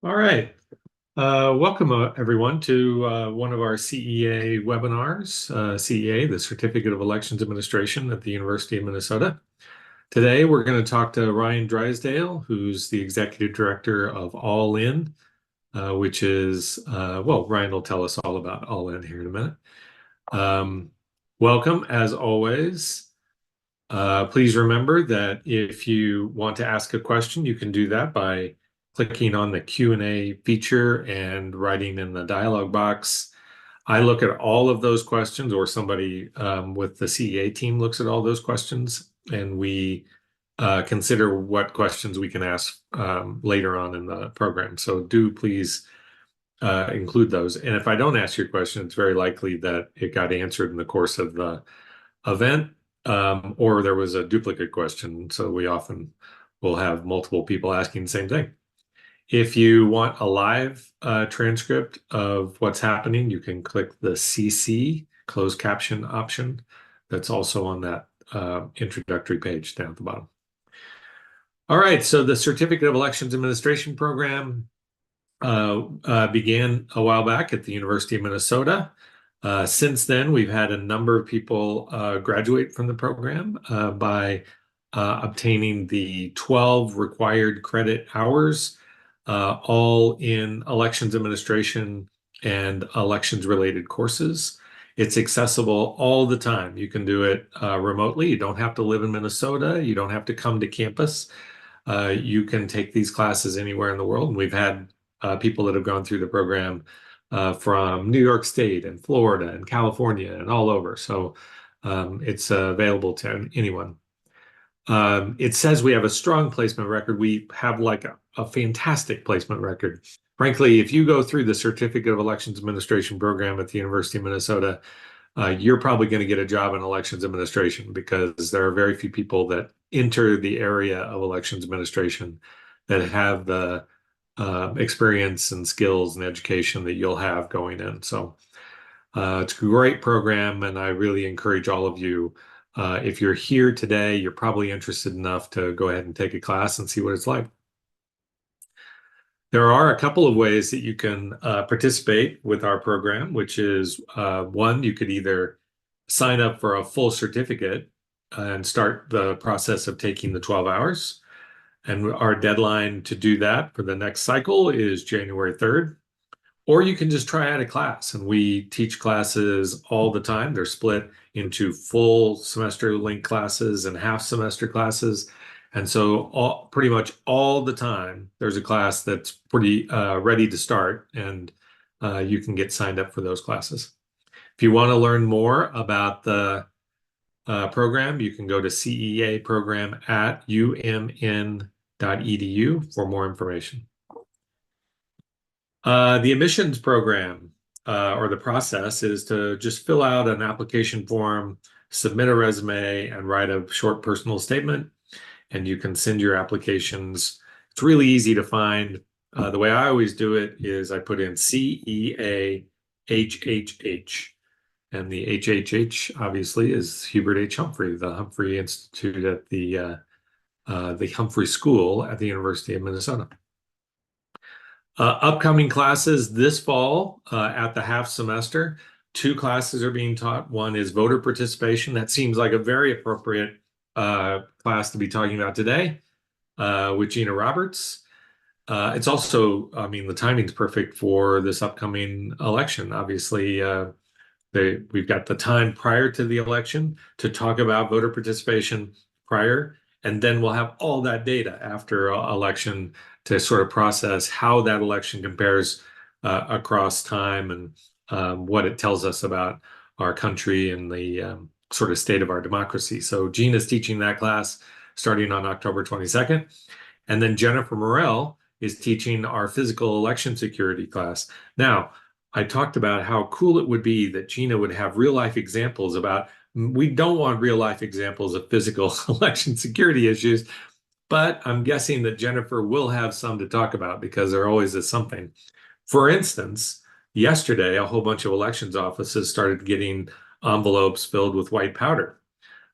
All right. Welcome, everyone, to one of our CEA webinars, CEA, the Certificate of Elections Administration at the University of Minnesota. Today, we're going to talk to Ryan Drysdale, who's the Executive Director of All In, which is, well, Ryan will tell us all about All In here in a minute. Welcome, as always. Please remember that if you want to ask a question, you can do that by clicking on the Q&A feature and writing in the dialog box. I look at all of those questions, or somebody with the CEA team looks at all those questions, and we consider what questions we can ask later on in the program. So do please include those. And if I don't ask your question, it's very likely that it got answered in the course of the event, or there was a duplicate question. So we often will have multiple people asking the same thing. If you want a live transcript of what's happening, you can click the CC, closed caption option. That's also on that introductory page down at the bottom. All right, so the Certificate of Elections Administration program began a while back at the University of Minnesota. Since then, we've had a number of people graduate from the program by obtaining the 12 required credit hours, all in elections administration and elections-related courses. It's accessible all the time. You can do it remotely. You don't have to live in Minnesota. You don't have to come to campus. You can take these classes anywhere in the world. And we've had people that have gone through the program from New York State and Florida and California and all over. So it's available to anyone. It says we have a strong placement record. We have like a fantastic placement record. Frankly, if you go through the Certificate of Elections Administration program at the University of Minnesota, you're probably going to get a job in elections administration, because there are very few people that enter the area of elections administration that have the experience and skills and education that you'll have going in. So it's a great program, and I really encourage all of you, if you're here today, you're probably interested enough to go ahead and take a class and see what it's like. There are a couple of ways that you can participate with our program, which is one, you could either sign up for a full certificate and start the process of taking the 12 hours. And our deadline to do that for the next cycle is January 3rd. Or you can just try out a class. And we teach classes all the time. They're split into full semester length classes and half semester classes. And so pretty much all the time, there's a class that's pretty ready to start, and you can get signed up for those classes. If you want to learn more about the program, you can go to ceaprogram@umn.edu for more information. The admissions program, or the process, is to just fill out an application form, submit a resume, and write a short personal statement, and you can send your applications. It's really easy to find. The way I always do it is I put in CEA HHH, and the HHH obviously is Hubert H. Humphrey, the Humphrey Institute at the Humphrey School at the University of Minnesota. Upcoming classes this fall at the half semester, 2 classes are being taught. One is voter participation. That seems like a very appropriate class to be talking about today with Gina Roberts. It's also, I mean, the timing's perfect for this upcoming election. Obviously, we've got the time prior to the election to talk about voter participation prior, and then we'll have all that data after election to sort of process how that election compares across time, and what it tells us about our country and the sort of state of our democracy. So Gina's teaching that class starting on October 22nd. And then Jennifer Morrell is teaching our physical election security class. Now, I talked about how cool it would be that Gina would have real life examples about, we don't want real life examples of physical election security issues, but I'm guessing that Jennifer will have some to talk about, because there always is something. For instance, yesterday, a whole bunch of elections offices started getting envelopes filled with white powder.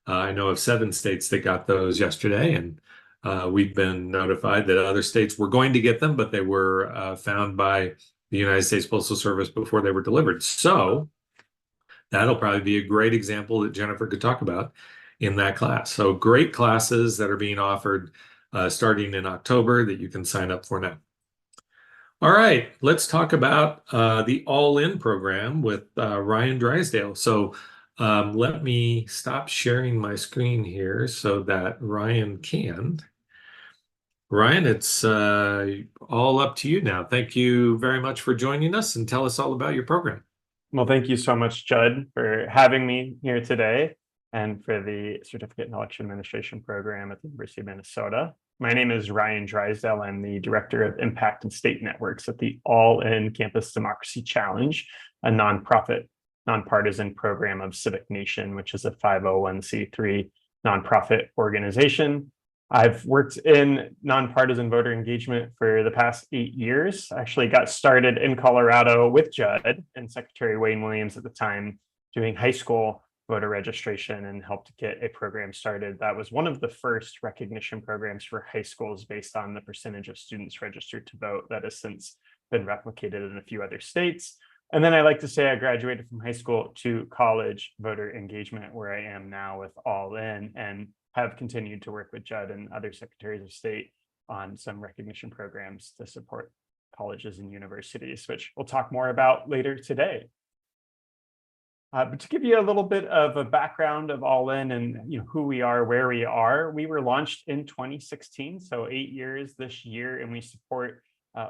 I know of 7 states that got those yesterday, and We've been notified that other states were going to get them, but they were found by the United States Postal Service before they were delivered. So that'll probably be a great example that Jennifer could talk about in that class. So great classes that are being offered starting in October that you can sign up for now. All right, let's talk about the All-In program with Ryan Drysdale. So let me stop sharing my screen here so that Ryan can. Ryan, it's all up to you now. Thank you very much for joining us, and tell us all about your program. Well, thank you so much, Judd, for having me here today and for the Certificate in Election Administration program at the University of Minnesota. My name is Ryan Drysdale. I'm the Director of Impact and State Networks at the All-In Campus Democracy Challenge, a nonprofit, nonpartisan program of Civic Nation, which is a 501c3 nonprofit organization. I've worked in nonpartisan voter engagement for the past 8 years. I actually got started in Colorado with Judd and Secretary Wayne Williams at the time doing high school voter registration and helped get a program started. That was one of the first recognition programs for high schools based on the percentage of students registered to vote. That has since been replicated in a few other states. And then I like to say I graduated from high school to college voter engagement, where I am now with All In, and have continued to work with Judd and other secretaries of state on some recognition programs to support colleges and universities, which we'll talk more about later today. But to give you a little bit of a background of All In and who we are, where we are, we were launched in 2016, so 8 years this year, and we support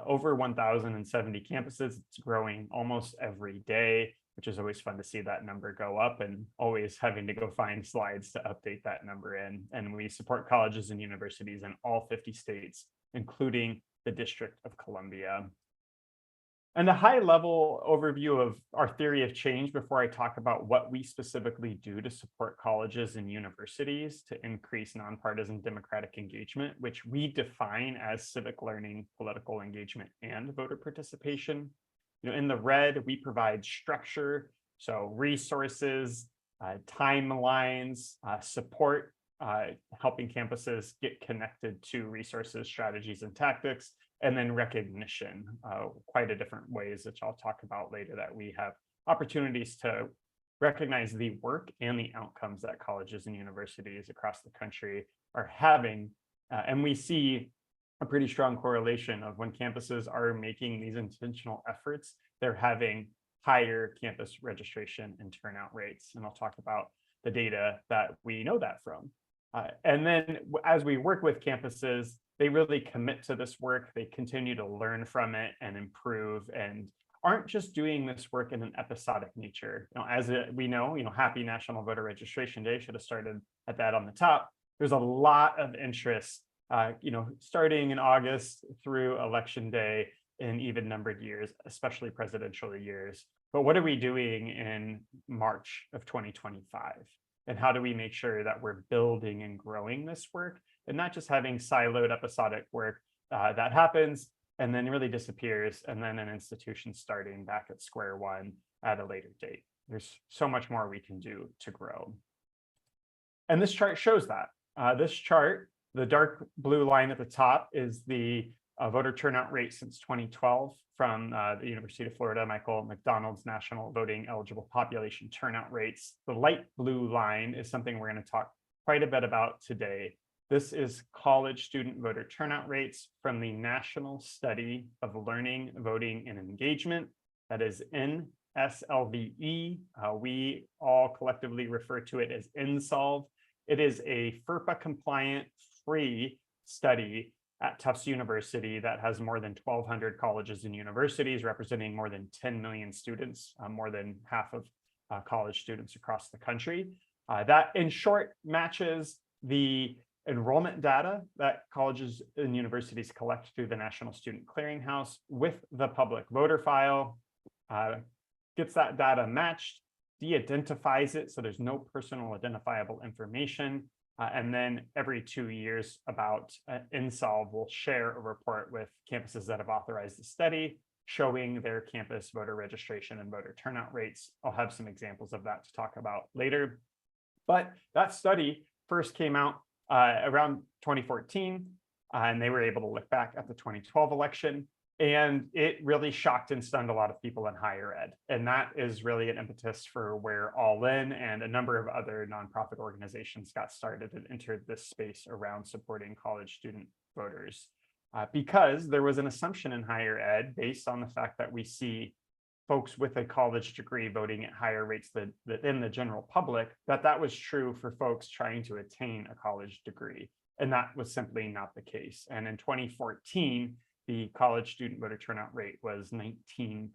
over 1,070 campuses. It's growing almost every day, which is always fun to see that number go up, and always having to go find slides to update that number in. And we support colleges and universities in all 50 states, including the District of Columbia. And a high-level overview of our theory of change before I talk about what we specifically do to support colleges and universities to increase nonpartisan democratic engagement, which we define as civic learning, political engagement, and voter participation. In the red, we provide structure, so resources, timelines, support, helping campuses get connected to resources, strategies, and tactics, and then recognition, quite a different ways, which I'll talk about later, that we have opportunities to recognize the work and the outcomes that colleges and universities across the country are having. And we see a pretty strong correlation of when campuses are making these intentional efforts, they're having higher campus registration and turnout rates. And I'll talk about the data that we know that from. And then as we work with campuses, they really commit to this work. They continue to learn from it and improve, and aren't just doing this work in an episodic nature. As we know, happy National Voter Registration Day, should have started at that on the top. There's a lot of interest starting in August through Election Day in even numbered years, especially presidential years. But what are we doing in March of 2025? And how do we make sure that we're building and growing this work and not just having siloed episodic work that happens and then really disappears, and then an institution starting back at square one at a later date? There's so much more we can do to grow. And this chart shows that. This chart, the dark blue line at the top, is the voter turnout rate since 2012 from the University of Florida Michael McDonald's National Voting Eligible Population Turnout Rates. The light blue line is something we're going to talk quite a bit about today. This is college student voter turnout rates from the National Study of Learning, Voting, and Engagement. That is NSLVE. We all collectively refer to it as NSOLV. It is a FERPA compliant free study at Tufts University that has more than 1,200 colleges and universities representing more than 10 million students, more than half of college students across the country. That, in short, matches the enrollment data that colleges and universities collect through the National Student Clearinghouse with the public voter file, gets that data matched, de-identifies it, so there's no personal identifiable information. And then every 2 years, about NSOLV will share a report with campuses that have authorized the study, showing their campus voter registration and voter turnout rates. I'll have some examples of that to talk about later. But that study first came out around 2014, and they were able to look back at the 2012 election. And it really shocked and stunned a lot of people in higher ed. And that is really an impetus for where All In and a number of other nonprofit organizations got started and entered this space around supporting college student voters. Because there was an assumption in higher ed based on the fact that we see folks with a college degree voting at higher rates than in the general public, that was true for folks trying to attain a college degree. And that was simply not the case. And in 2014, the college student voter turnout rate was 19%.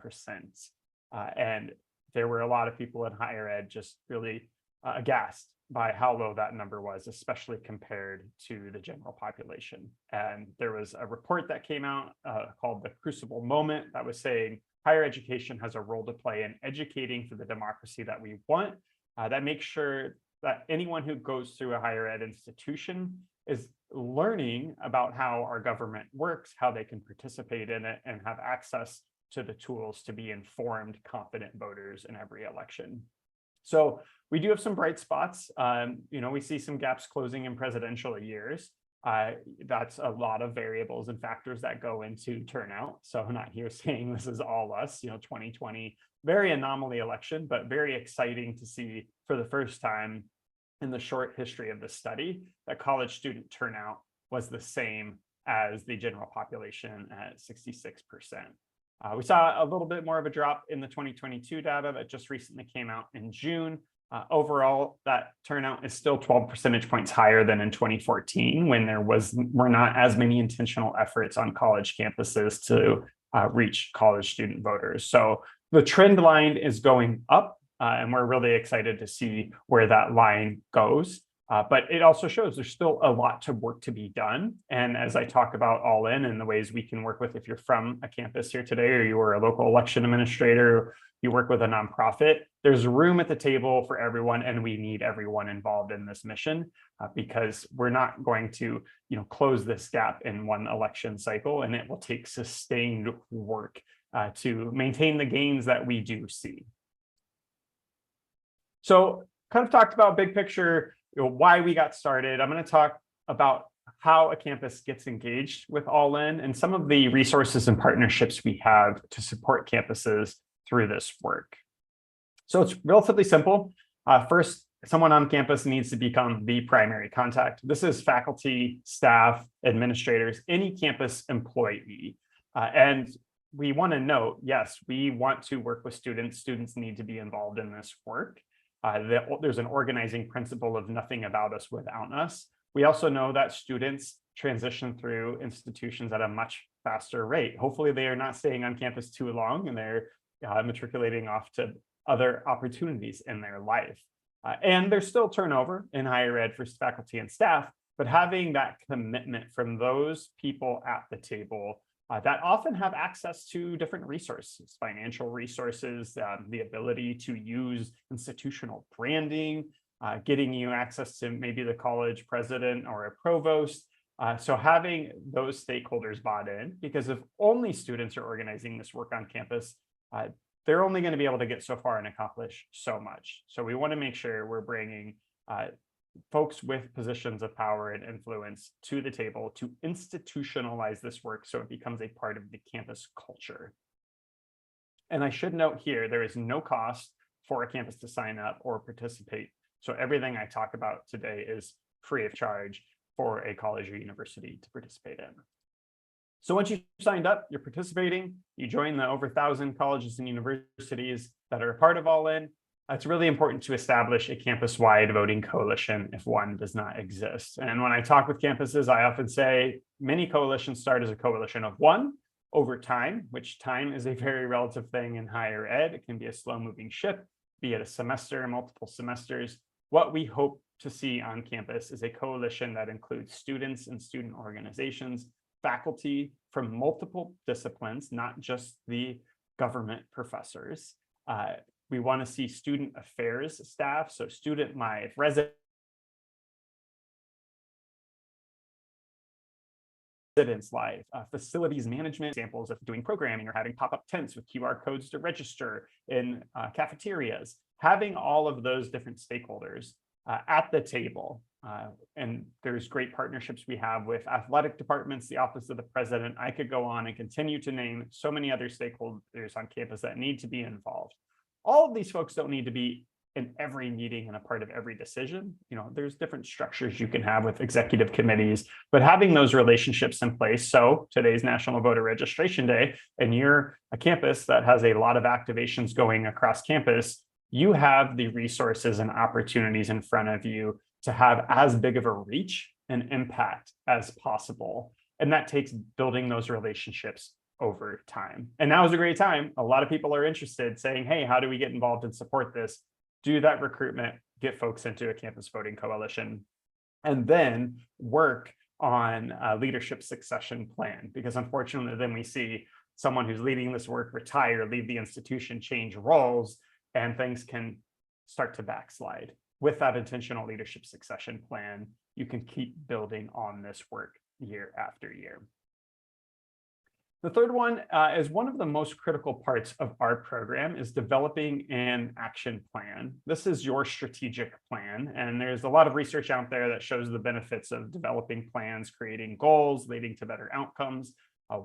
And there were a lot of people in higher ed just really aghast by how low that number was, especially compared to the general population. And there was a report that came out called The Crucible Moment that was saying higher education has a role to play in educating for the democracy that we want, that makes sure that anyone who goes through a higher ed institution is learning about how our government works, how they can participate in it, and have access to the tools to be informed, confident voters in every election. So we do have some bright spots. We see some gaps closing in presidential years. That's a lot of variables and factors that go into turnout. So I'm not here saying this is all us. 2020, very anomaly election, but very exciting to see for the first time in the short history of the study that college student turnout was the same as the general population at 66%. We saw a little bit more of a drop in the 2022 data that just recently came out in June. Overall, that turnout is still 12 percentage points higher than in 2014, when were not as many intentional efforts on college campuses to reach college student voters. So the trend line is going up. And we're really excited to see where that line goes. But it also shows there's still a lot of work to be done. And as I talk about All In and the ways we can work with, if you're from a campus here today, or you are a local election administrator, you work with a nonprofit, there's room at the table for everyone, and we need everyone involved in this mission because we're not going to close this gap in one election cycle, and it will take sustained work to maintain the gains that we do see. So kind of talked about big picture, why we got started. I'm going to talk about how a campus gets engaged with All In and some of the resources and partnerships we have to support campuses through this work. So it's relatively simple. First, someone on campus needs to become the primary contact. This is faculty, staff, administrators, any campus employee. And we want to note, yes, we want to work with students. Students need to be involved in this work. There's an organizing principle of nothing about us without us. We also know that students transition through institutions at a much faster rate. Hopefully they are not staying on campus too long and they're matriculating off to other opportunities in their life. And there's still turnover in higher ed for faculty and staff, but having that commitment from those people at the table that often have access to different resources, financial resources, the ability to use institutional branding, getting you access to maybe the college president or a provost. So having those stakeholders bought in, because if only students are organizing this work on campus, they're only going to be able to get so far and accomplish so much. So we want to make sure we're bringing folks with positions of power and influence to the table to institutionalize this work so it becomes a part of the campus culture. And I should note here, there is no cost for a campus to sign up or participate. So everything I talk about today is free of charge for a college or university to participate in. So once you've signed up, you're participating, you join the over 1,000 colleges and universities that are a part of All In. It's really important to establish a campus-wide voting coalition if one does not exist. And when I talk with campuses, I often say many coalitions start as a coalition of one over time, which time is a very relative thing in higher ed. It can be a slow-moving ship, be it a semester, multiple semesters. What we hope to see on campus is a coalition that includes students and student organizations, faculty from multiple disciplines, not just the government professors. We want to see student affairs staff, so student life, residence life, facilities management, examples of doing programming or having pop-up tents with QR codes to register in cafeterias. Having all of those different stakeholders at the table And there's great partnerships we have with athletic departments, the Office of the President. I could go on and continue to name so many other stakeholders on campus that need to be involved. All of these folks don't need to be in every meeting and a part of every decision. There's different structures you can have with executive committees, but having those relationships in place. So today's National Voter Registration Day, and you're a campus that has a lot of activations going across campus, you have the resources and opportunities in front of you to have as big of a reach and impact as possible. And that takes building those relationships over time. And now is a great time. A lot of people are interested, saying, hey, how do we get involved and support this? Do that recruitment, get folks into a campus voting coalition, and then work on a leadership succession plan. Because unfortunately, then we see someone who's leading this work retire, leave the institution, change roles, and things can start to backslide. With that intentional leadership succession plan, you can keep building on this work year after year. The third one is one of the most critical parts of our program is developing an action plan. This is your strategic plan, and there's a lot of research out there that shows the benefits of developing plans, creating goals, leading to better outcomes.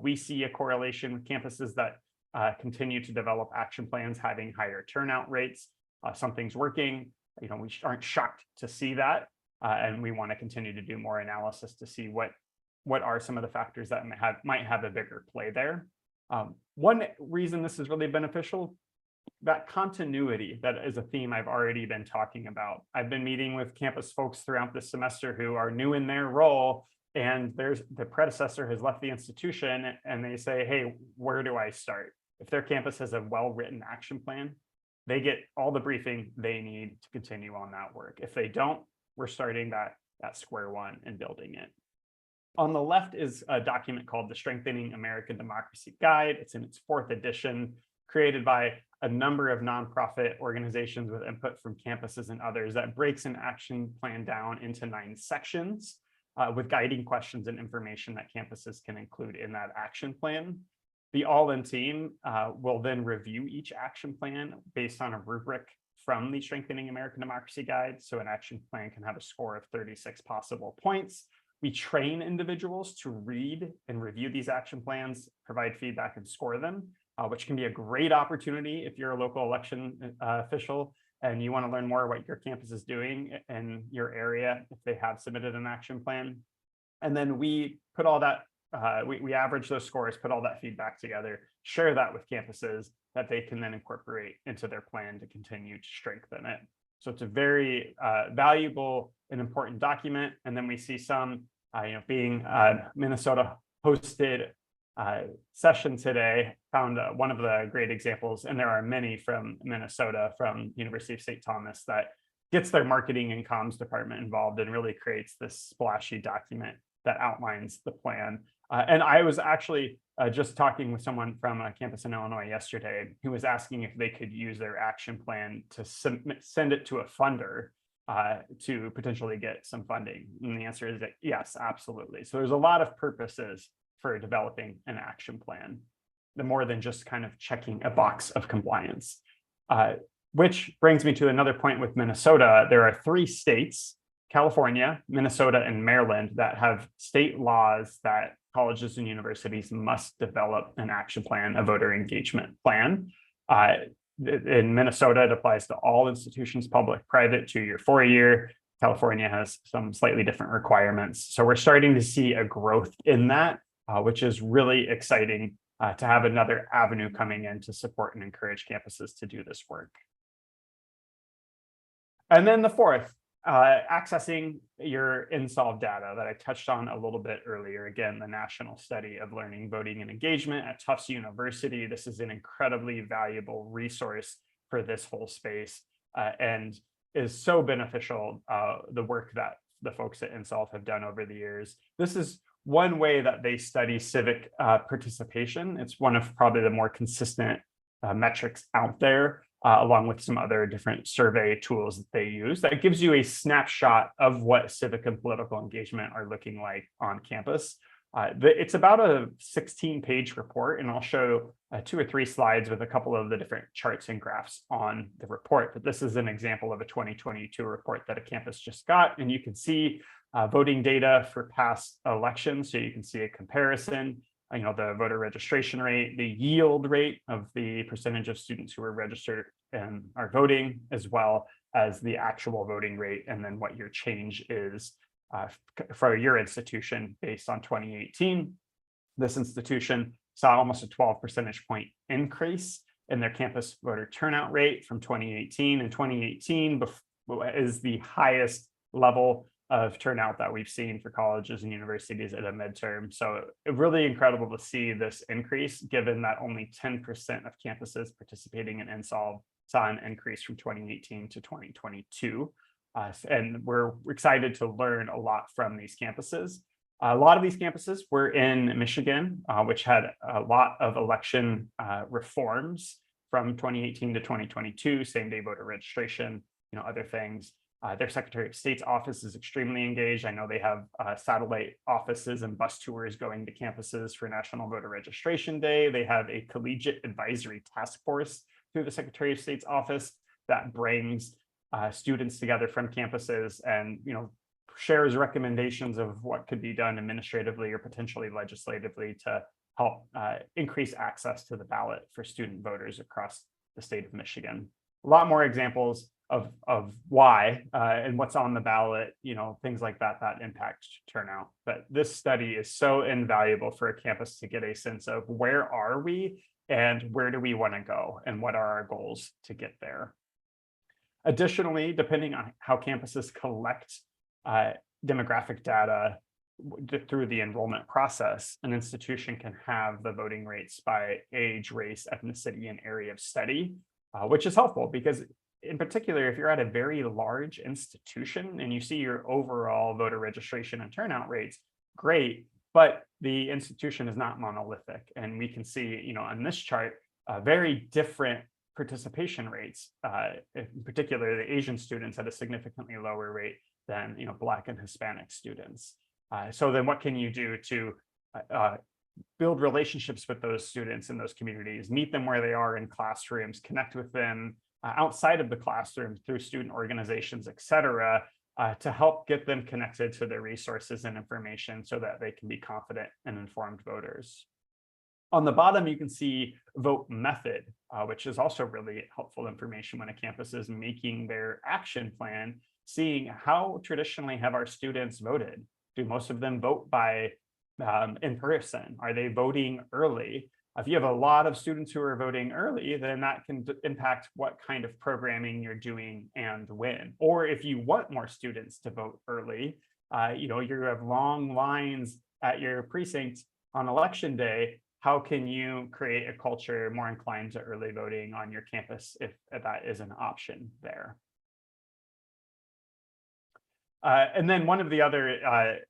We see a correlation with campuses that continue to develop action plans, having higher turnout rates. Something's working. We aren't shocked to see that, and we want to continue to do more analysis to see what are some of the factors that might have a bigger play there. One reason this is really beneficial, that continuity, that is a theme I've already been talking about. I've been meeting with campus folks throughout this semester who are new in their role, and the predecessor has left the institution, and they say, hey, where do I start? If their campus has a well-written action plan, they get all the briefing they need to continue on that work. If they don't, we're starting that square one and building it. On the left is a document called the Strengthening American Democracy Guide. It's in its 4th edition, created by a number of nonprofit organizations with input from campuses and others, that breaks an action plan down into 9 sections with guiding questions and information that campuses can include in that action plan. The all-in team will then review each action plan based on a rubric from the Strengthening American Democracy Guide. So an action plan can have a score of 36 possible points. We train individuals to read and review these action plans, provide feedback, and score them, which can be a great opportunity if you're a local election official and you want to learn more what your campus is doing in your area if they have submitted an action plan. And then we put all that, we average those scores, put all that feedback together, share that with campuses that they can then incorporate into their plan to continue to strengthen it. So it's a very valuable and important document. And then we see some, being Minnesota hosted session today, found one of the great examples, and there are many from Minnesota, from University of St. Thomas, that gets their marketing and comms department involved and really creates this splashy document that outlines the plan. And I was actually just talking with someone from a campus in Illinois yesterday who was asking if they could use their action plan to send it to a funder to potentially get some funding. And the answer is that yes, absolutely. So there's a lot of purposes for developing an action plan, the more than just kind of checking a box of compliance. Which brings me to another point with Minnesota. There are 3 states, California, Minnesota, and Maryland, that have state laws that colleges and universities must develop an action plan, a voter engagement plan. In Minnesota, it applies to all institutions, public, private, 2-year, 4-year. California has some slightly different requirements. So we're starting to see a growth in that, which is really exciting to have another avenue coming in to support and encourage campuses to do this work. And then the fourth, accessing your Insolve data that I touched on a little bit earlier. Again, the National Study of Learning, Voting, and Engagement at Tufts University. This is an incredibly valuable resource for this whole space and is so beneficial, the work that the folks at Insolve have done over the years. This is one way that they study civic participation. It's one of probably the more consistent metrics out there, along with some other different survey tools that they use. That gives you a snapshot of what civic and political engagement are looking like on campus. It's about a 16-page report, and I'll show 2 or 3 slides with a couple of the different charts and graphs on the report. But this is an example of a 2022 report that a campus just got. And you can see voting data for past elections. So you can see a comparison, the voter registration rate, the yield rate of the percentage of students who are registered and are voting, as well as the actual voting rate, and then what your change is for your institution based on 2018. This institution saw almost a 12 percentage point increase in their campus voter turnout rate from 2018. And 2018 is the highest level of turnout that we've seen for colleges and universities at a midterm. So really incredible to see this increase, given that only 10% of campuses participating in Insolve saw an increase from 2018 to 2022. And we're excited to learn a lot from these campuses. A lot of these campuses were in Michigan, which had a lot of election reforms from 2018 to 2022, same-day voter registration, other things. Their Secretary of State's office is extremely engaged. I know they have satellite offices and bus tours going to campuses for National Voter Registration Day. They have a collegiate advisory task force through the Secretary of State's office that brings students together from campuses and shares recommendations of what could be done administratively or potentially legislatively to help increase access to the ballot for student voters across the state of Michigan. A lot more examples of why and what's on the ballot, things like that impact turnout. But this study is so invaluable for a campus to get a sense of where are we and where do we want to go and what are our goals to get there. Additionally, depending on how campuses collect demographic data through the enrollment process, an institution can have the voting rates by age, race, ethnicity, and area of study, which is helpful because in particular, if you're at a very large institution and you see your overall voter registration and turnout rates, great, but the institution is not monolithic. And we can see, on this chart, very different participation rates. In particular, the Asian students had a significantly lower rate than Black and Hispanic students. So then what can you do to build relationships with those students in those communities, meet them where they are in classrooms, connect with them outside of the classroom through student organizations, et cetera, to help get them connected to their resources and information so that they can be confident and informed voters. On the bottom, you can see vote method, which is also really helpful information when a campus is making their action plan, seeing how traditionally have our students voted. Do most of them vote by in person? Are they voting early? If you have a lot of students who are voting early, then that can impact what kind of programming you're doing and when. Or if you want more students to vote early, you have long lines at your precinct on election day. How can you create a culture more inclined to early voting on your campus if that is an option there? And then one of the other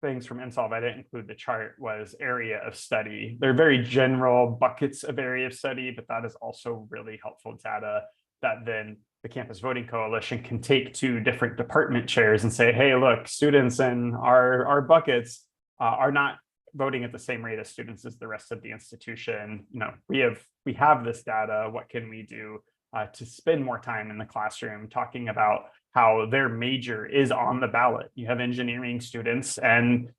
things from Insolve, I didn't include the chart, was area of study. They're very general buckets of area of study, but that is also really helpful data that then the Campus Voting Coalition can take to different department chairs and say, hey, look, students in our buckets are not voting at the same rate as students as the rest of the institution. We have this data. What can we do to spend more time in the classroom talking about how their major is on the ballot? You have engineering students, and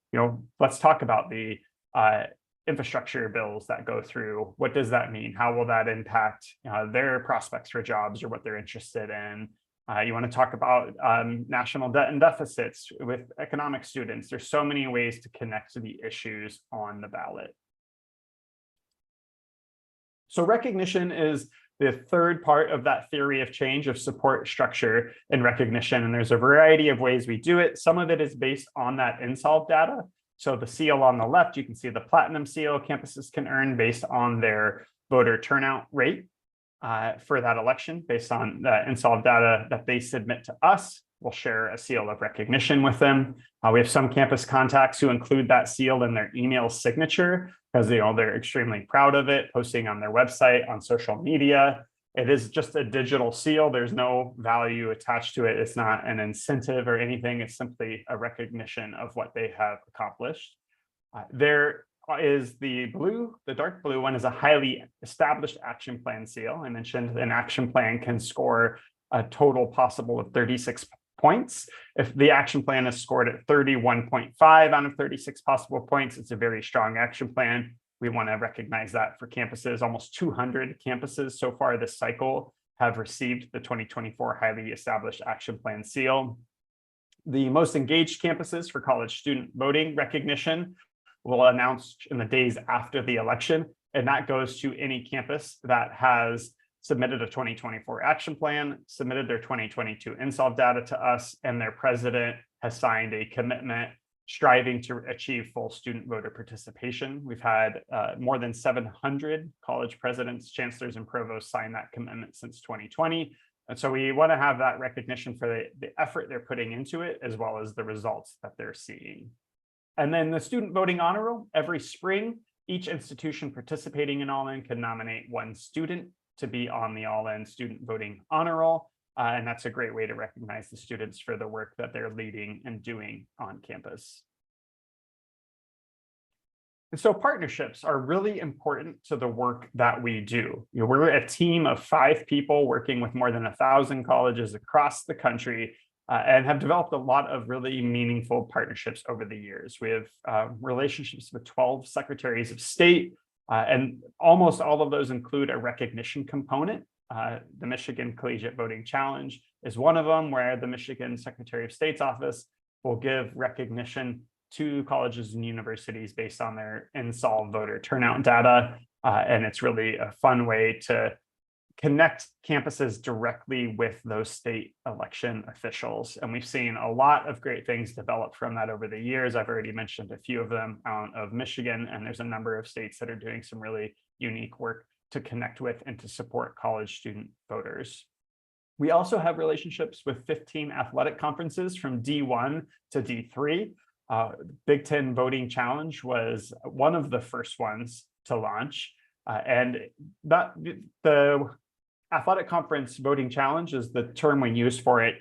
let's talk about the infrastructure bills that go through. What does that mean? How will that impact their prospects for jobs or what they're interested in? You want to talk about national debt and deficits with economic students. There's so many ways to connect to the issues on the ballot. So recognition is the third part of that theory of change of support, structure, and recognition. And there's a variety of ways we do it. Some of it is based on that Insolve data. So the seal on the left, you can see the platinum seal campuses can earn based on their voter turnout rate for that election, based on the Insolve data that they submit to us. We'll share a seal of recognition with them. We have some campus contacts who include that seal in their email signature because they're extremely proud of it, posting on their website, on social media. It is just a digital seal. There's no value attached to it. It's not an incentive or anything. It's simply a recognition of what they have accomplished. There is the blue. The dark blue one is a highly established action plan seal. I mentioned an action plan can score a total possible of 36 points. If the action plan is scored at 31.5 out of 36 possible points, it's a very strong action plan. We want to recognize that for campuses. Almost 200 campuses so far this cycle have received the 2024 highly established action plan seal. The most engaged campuses for college student voting recognition will announce in the days after the election, and that goes to any campus that has submitted a 2024 action plan, submitted their 2022 install data to us, and their president has signed a commitment striving to achieve full student voter participation. We've had more than 700 college presidents, chancellors, and provosts sign that commitment since 2020. And so we want to have that recognition for the effort they're putting into it, as well as the results that they're seeing. And then the student voting honor roll. Every spring, each institution participating in All-In can nominate one student to be on the All-In student voting honor roll. And that's a great way to recognize the students for the work that they're leading and doing on campus. And so partnerships are really important to the work that we do. We're a team of 5 people working with more than 1,000 colleges across the country and have developed a lot of really meaningful partnerships over the years. We have relationships with 12 secretaries of state, and almost all of those include a recognition component. The Michigan Collegiate Voting Challenge is one of them, where the Michigan Secretary of State's office will give recognition to colleges and universities based on their install voter turnout data. And it's really a fun way to connect campuses directly with those state election officials. And we've seen a lot of great things develop from that over the years. I've already mentioned a few of them out of Michigan, and there's a number of states that are doing some really unique work to connect with and to support college student voters. We also have relationships with 15 athletic conferences from D1 to D3. Big Ten Voting Challenge was one of the first ones to launch. And the Athletic Conference Voting Challenge is the term we use for it.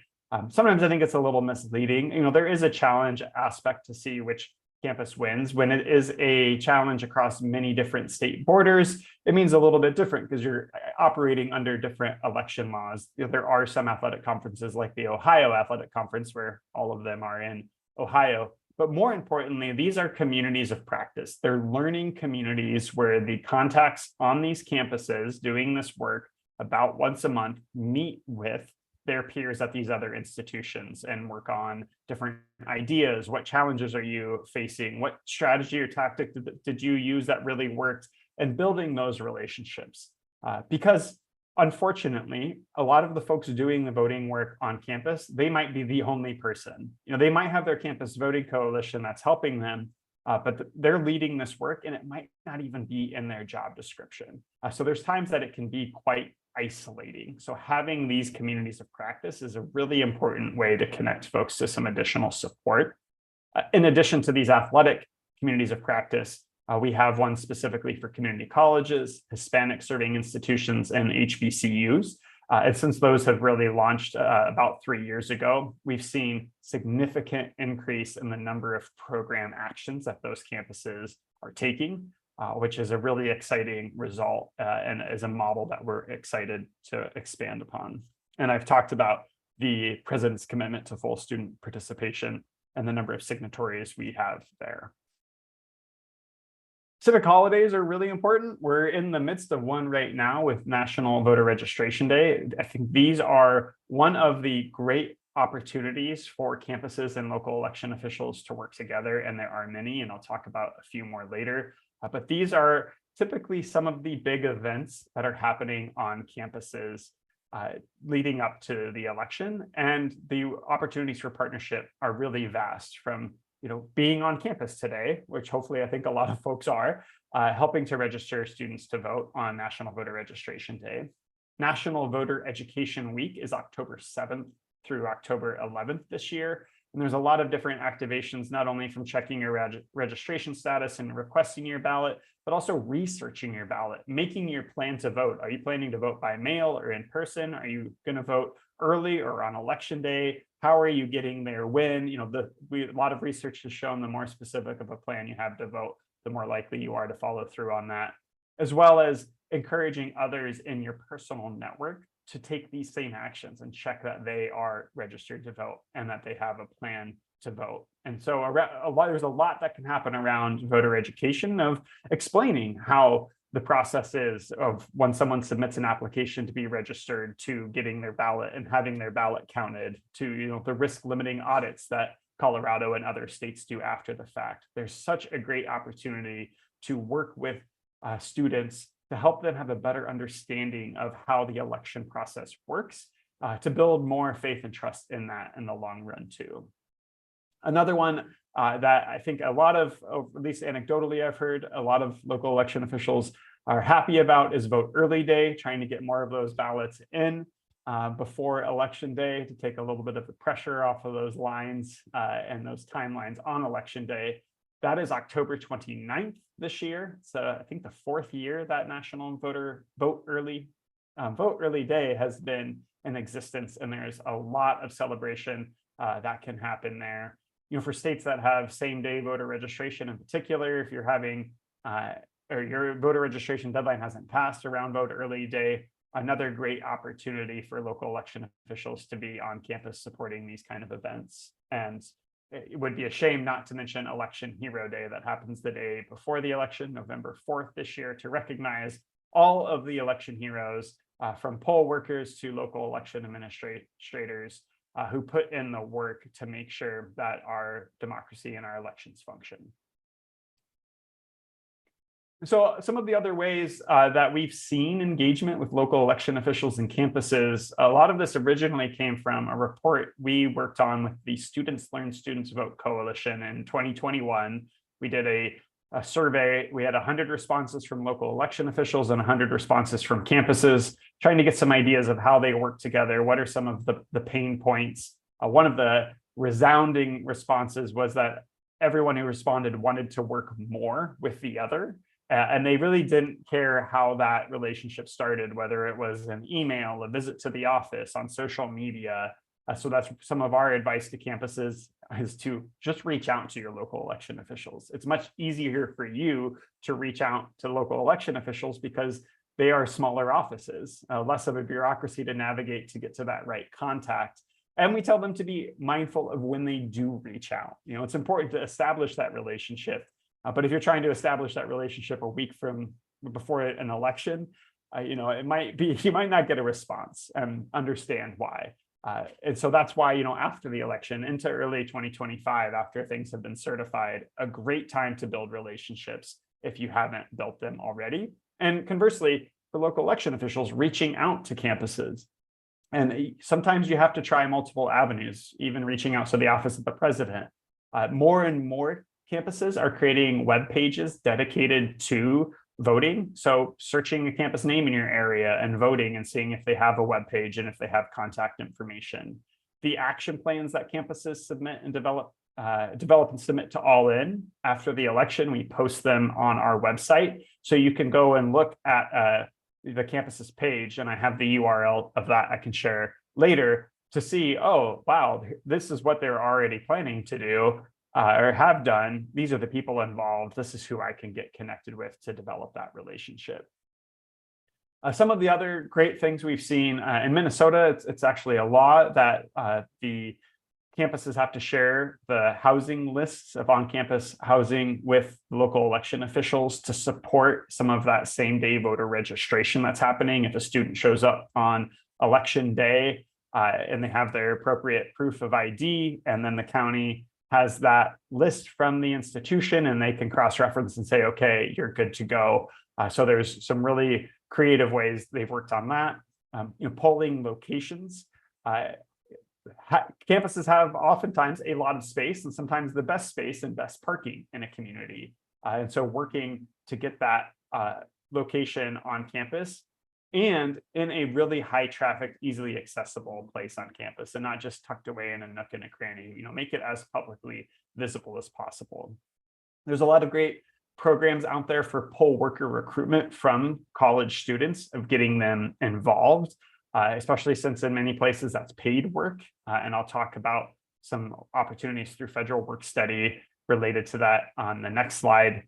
Sometimes I think it's a little misleading. There is a challenge aspect to see which campus wins. When it is a challenge across many different state borders, it means a little bit different because you're operating under different election laws. There are some athletic conferences like the Ohio Athletic Conference where all of them are in Ohio. But more importantly, these are communities of practice. They're learning communities where the contacts on these campuses doing this work about once a month meet with their peers at these other institutions and work on different ideas. What challenges are you facing? What strategy or tactic did you use that really worked? And building those relationships. Because unfortunately, a lot of the folks doing the voting work on campus, they might be the only person. They might have their campus voting coalition that's helping them, but they're leading this work and it might not even be in their job description. So there's times that it can be quite isolating. So having these communities of practice is a really important way to connect folks to some additional support. In addition to these athletic communities of practice, we have one specifically for community colleges, Hispanic serving institutions, and HBCUs. And since those have really launched about 3 years ago, we've seen significant increase in the number of program actions that those campuses are taking, which is a really exciting result and is a model that we're excited to expand upon. And I've talked about the president's commitment to full student participation and the number of signatories we have there. Civic holidays are really important. We're in the midst of one right now with National Voter Registration Day. I think these are one of the great opportunities for campuses and local election officials to work together, and there are many, and I'll talk about a few more later. But these are typically some of the big events that are happening on campuses leading up to the election, and the opportunities for partnership are really vast, from being on campus today, which hopefully I think a lot of folks are, helping to register students to vote on National Voter Registration Day. National Voter Education Week is October 7th through October 11th this year. And there's a lot of different activations, not only from checking your registration status and requesting your ballot, but also researching your ballot, making your plan to vote. Are you planning to vote by mail or in person? Are you going to vote early or on election day? How are you getting there? When? A lot of research has shown the more specific of a plan you have to vote, the more likely you are to follow through on that, as well as encouraging others in your personal network to take these same actions and check that they are registered to vote and that they have a plan to vote. And so there's a lot that can happen around voter education, of explaining how the process is of when someone submits an application to be registered, to getting their ballot and having their ballot counted, to the risk limiting audits that Colorado and other states do after the fact. There's such a great opportunity to work with students to help them have a better understanding of how the election process works, to build more faith and trust in that in the long run too. Another one that I think a lot of, at least anecdotally, I've heard a lot of local election officials are happy about is vote early day, trying to get more of those ballots in before election day to take a little bit of the pressure off of those lines and those timelines on election day. That is October 29th this year. So I think the 4th year that National Vote Early Day has been in existence, and there's a lot of celebration that can happen there. For states that have same-day voter registration in particular, if you're having or your voter registration deadline hasn't passed around Vote Early Day, another great opportunity for local election officials to be on campus supporting these kind of events. And it would be a shame not to mention Election Hero Day that happens the day before the election, November 4th this year, to recognize all of the election heroes, from poll workers to local election administrators, who put in the work to make sure that our democracy and our elections function. So some of the other ways that we've seen engagement with local election officials and campuses, a lot of this originally came from a report we worked on with the Students Learn, Students Vote Coalition in 2021. We did a survey. We had 100 responses from local election officials and 100 responses from campuses, trying to get some ideas of how they work together. What are some of the pain points? One of the resounding responses was that everyone who responded wanted to work more with the other. And they really didn't care how that relationship started, whether it was an email, a visit to the office, on social media. So that's some of our advice to campuses, is to just reach out to your local election officials. It's much easier for you to reach out to local election officials because they are smaller offices, less of a bureaucracy to navigate to get to that right contact. And we tell them to be mindful of when they do reach out. It's important to establish that relationship. But if you're trying to establish that relationship a week from before an election, it might be, you might not get a response, and understand why. And so that's why, after the election into early 2025, after things have been certified, a great time to build relationships if you haven't built them already. And conversely, for local election officials, reaching out to campuses. And sometimes you have to try multiple avenues, even reaching out to the office of the president. More and more campuses are creating web pages dedicated to voting. So searching a campus name in your area and voting and seeing if they have a web page and if they have contact information. The action plans that campuses submit and develop and submit to All In after the election, we post them on our website. So you can go and look at the campus's page, and I have the URL of that I can share later, to see, oh, wow, this is what they're already planning to do. Or have done. These are the people involved. This is who I can get connected with to develop that relationship. Some of the other great things we've seen in Minnesota, it's actually a law that the campuses have to share the housing lists of on-campus housing with local election officials to support some of that same-day voter registration that's happening. If a student shows up on election day and they have their appropriate proof of ID, and then the county has that list from the institution, and they can cross-reference and say, okay, you're good to go. So there's some really creative ways they've worked on that. Polling locations. Campuses have oftentimes a lot of space, and sometimes the best space and best parking in a community. And so working to get that location on campus and in a really high traffic, easily accessible place on campus, and not just tucked away in a nook and a cranny, make it as publicly visible as possible. There's a lot of great programs out there for poll worker recruitment from college students, of getting them involved, especially since in many places that's paid work. And I'll talk about some opportunities through federal work study related to that on the next slide.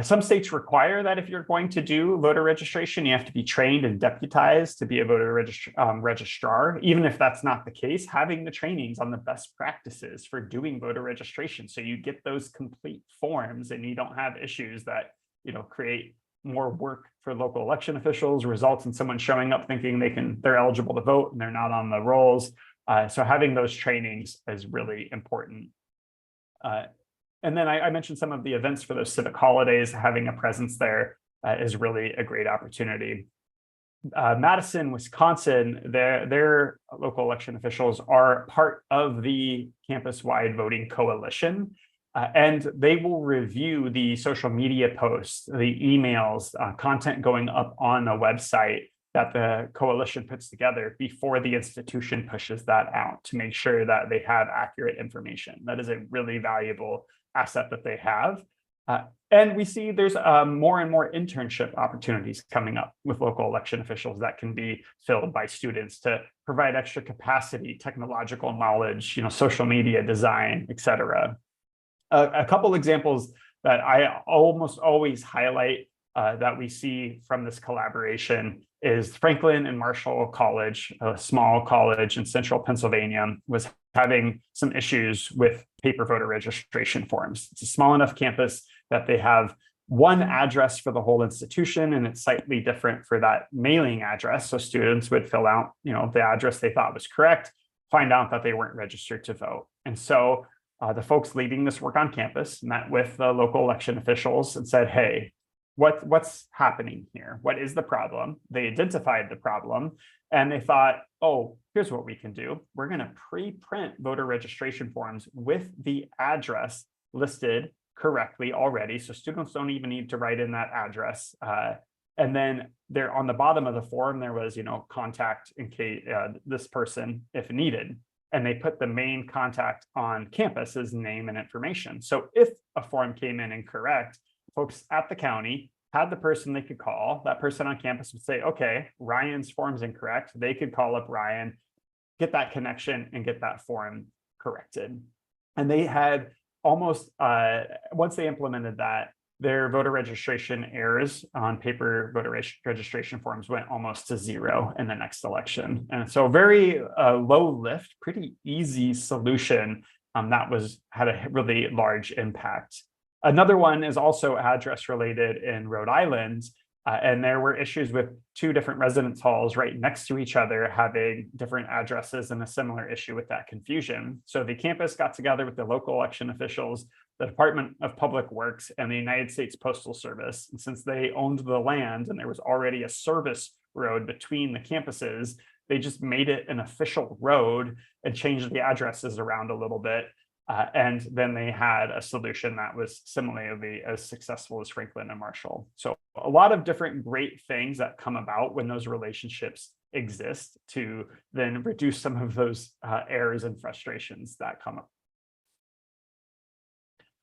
Some states require that if you're going to do voter registration, you have to be trained and deputized to be a voter registrar. Even if that's not the case, having the trainings on the best practices for doing voter registration, so you get those complete forms and you don't have issues that create more work for local election officials, results in someone showing up thinking they're eligible to vote and they're not on the rolls. So having those trainings is really important. And then I mentioned some of the events for those civic holidays. Having a presence there is really a great opportunity. Madison, Wisconsin, their local election officials are part of the campus-wide voting coalition, and they will review the social media posts, the emails, content going up on a website that the coalition puts together before the institution pushes that out to make sure that they have accurate information. That is a really valuable asset that they have. And we see there's more and more internship opportunities coming up with local election officials that can be filled by students to provide extra capacity, technological knowledge, social media design, et cetera. A couple examples that I almost always highlight that we see from this collaboration is Franklin and Marshall College, a small college in central Pennsylvania, was having some issues with paper voter registration forms. It's a small enough campus that they have one address for the whole institution, and it's slightly different for that mailing address. So students would fill out, the address they thought was correct, find out that they weren't registered to vote. And so the folks leading this work on campus met with the local election officials and said, hey, what's happening here? What is the problem? They identified the problem and they thought, oh, here's what we can do. We're going to pre-print voter registration forms with the address listed correctly already. So students don't even need to write in that address. And then there on the bottom of the form, there was, contact in case this person if needed. And they put the main contact on campus's name and information. So if a form came in incorrect, folks at the county had the person they could call. That person on campus would say, okay, Ryan's form's incorrect. They could call up Ryan, get that connection and get that form corrected. And they had almost, once they implemented that, their voter registration errors on paper voter registration forms went almost to zero in the next election. And so very low lift, pretty easy solution that had a really large impact. Another one is also address related in Rhode Island. And there were issues with two different residence halls right next to each other having different addresses and a similar issue with that confusion. So the campus got together with the local election officials, the Department of Public Works, and the United States Postal Service. And since they owned the land and there was already a service road between the campuses, they just made it an official road and changed the addresses around a little bit. And then they had a solution that was similarly as successful as Franklin and Marshall. So a lot of different great things that come about when those relationships exist to then reduce some of those errors and frustrations that come up.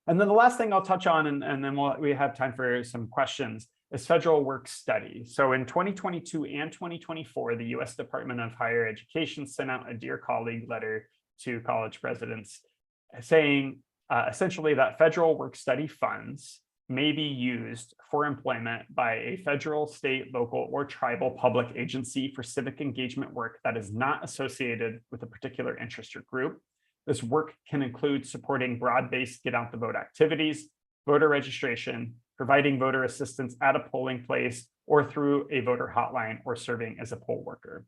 And then the last thing I'll touch on, and then we have time for some questions, is federal work study. So in 2022 and 2024, the U.S. Department of Higher Education sent out a Dear Colleague letter to college presidents saying essentially that federal work study funds may be used for employment by a federal, state, local, or tribal public agency for civic engagement work that is not associated with a particular interest or group. This work can include supporting broad-based get out the vote activities, voter registration, providing voter assistance at a polling place or through a voter hotline, or serving as a poll worker.